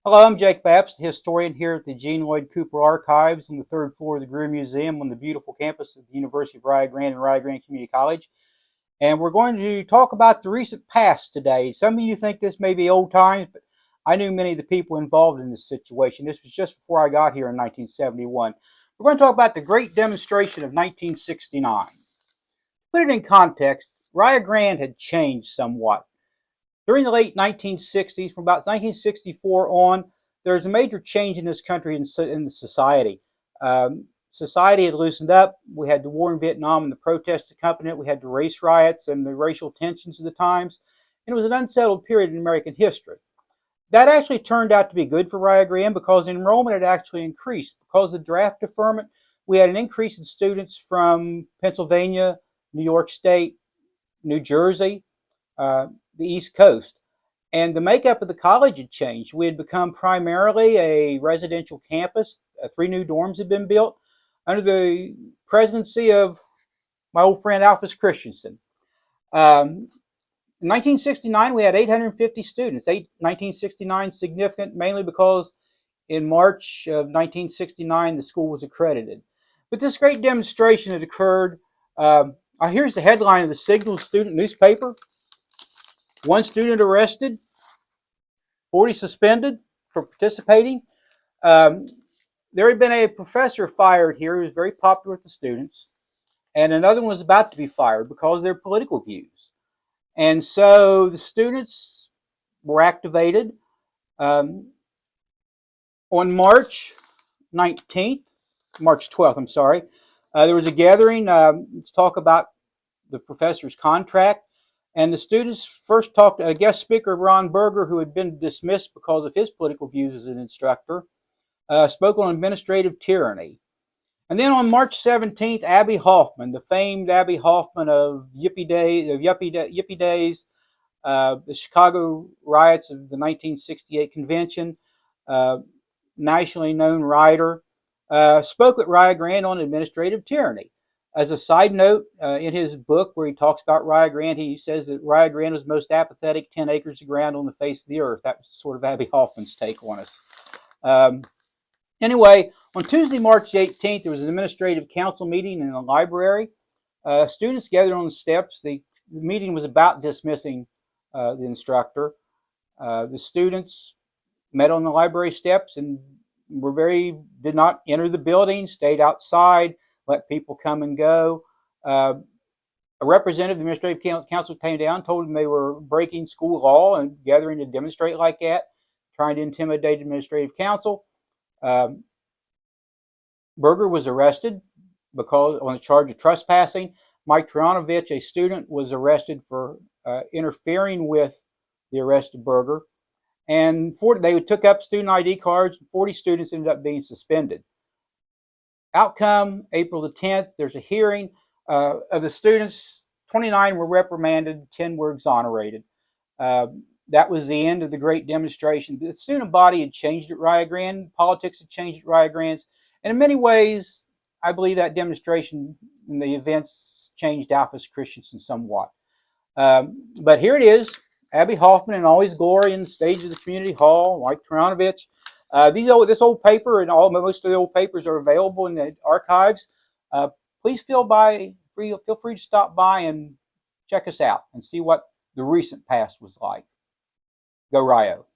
Hello, I'm Jake Babst, historian here at the Gene Lloyd Cooper Archives on the third floor of the Greer Museum on the beautiful campus of the University of Rio Grande and Rio Grande Community College. And we're going to talk about the recent past today. Some of you think this may be old times, but I knew many of the people involved in this situation. This was just before I got here in 1971. We're going to talk about the Great Demonstration of 1969. To put it in context, Rio Grande had changed somewhat. During the late 1960s, from about 1964 on, there was a major change in this country and in society. Society had loosened up. We had the war in Vietnam and the protests accompanying it. We had the race riots and the racial tensions of the times. And it was an unsettled period in American history. That actually turned out to be good for Rio Grande because enrollment had actually increased. Because of the draft deferment, we had an increase in students from Pennsylvania, New York State, New Jersey, uh, the East Coast. And the makeup of the college had changed. We had become primarily a residential campus. Three new dorms had been built under the presidency of my old friend Alphys Christensen. In 1969, we had 850 students. 1969 significant mainly because in March of 1969, the school was accredited. But this great demonstration had occurred. Here's the headline of the Signal student newspaper. One student arrested, 40 suspended for participating. Um, there had been a professor fired here who was very popular with the students, and another one was about to be fired because of their political views. And so the students were activated. Um, on March 12th, I'm sorry, there was a gathering to talk about the professor's contract. And the students first talked to a guest speaker, Ron Berger, who had been dismissed because of his political views as an instructor, spoke on administrative tyranny. And then on March 17th, Abbie Hoffman, the famed Abbie Hoffman of Yippie Days, the Chicago riots of the 1968 convention, uh, nationally known writer, spoke at Rio Grande on administrative tyranny. As a side note, in his book where he talks about Rio Grande, he says that Rio Grande was the most apathetic 10 acres of ground on the face of the earth. That was sort of Abbie Hoffman's take on us. Um, anyway, on Tuesday, March 18th, there was an administrative council meeting in the library. Students gathered on the steps. The meeting was about dismissing the instructor. The students met on the library steps and did not enter the building, stayed outside, let people come and go. A representative of the administrative council came down, told them they were breaking school law and gathering to demonstrate like that, trying to intimidate the administrative council. Um, Berger was arrested because on a charge of trespassing. Mike Trianovich, a student, was arrested for interfering with the arrest of Berger. And they took up student ID cards. 40 students ended up being suspended. Outcome, April the 10th, there's a hearing. Of the students, 29 were reprimanded, 10 were exonerated. That was the end of the great demonstration. The student body had changed at Rio Grande. Politics had changed at Rio Grande. And in many ways, I believe that demonstration and the events changed Alphys Christensen somewhat. But here it is, Abbie Hoffman in all his glory in the stage of the community hall, Mike Trianovich. This old paper and most of the old papers are available in the archives. Please feel free to stop by and check us out and see what the recent past was like. Go Rio.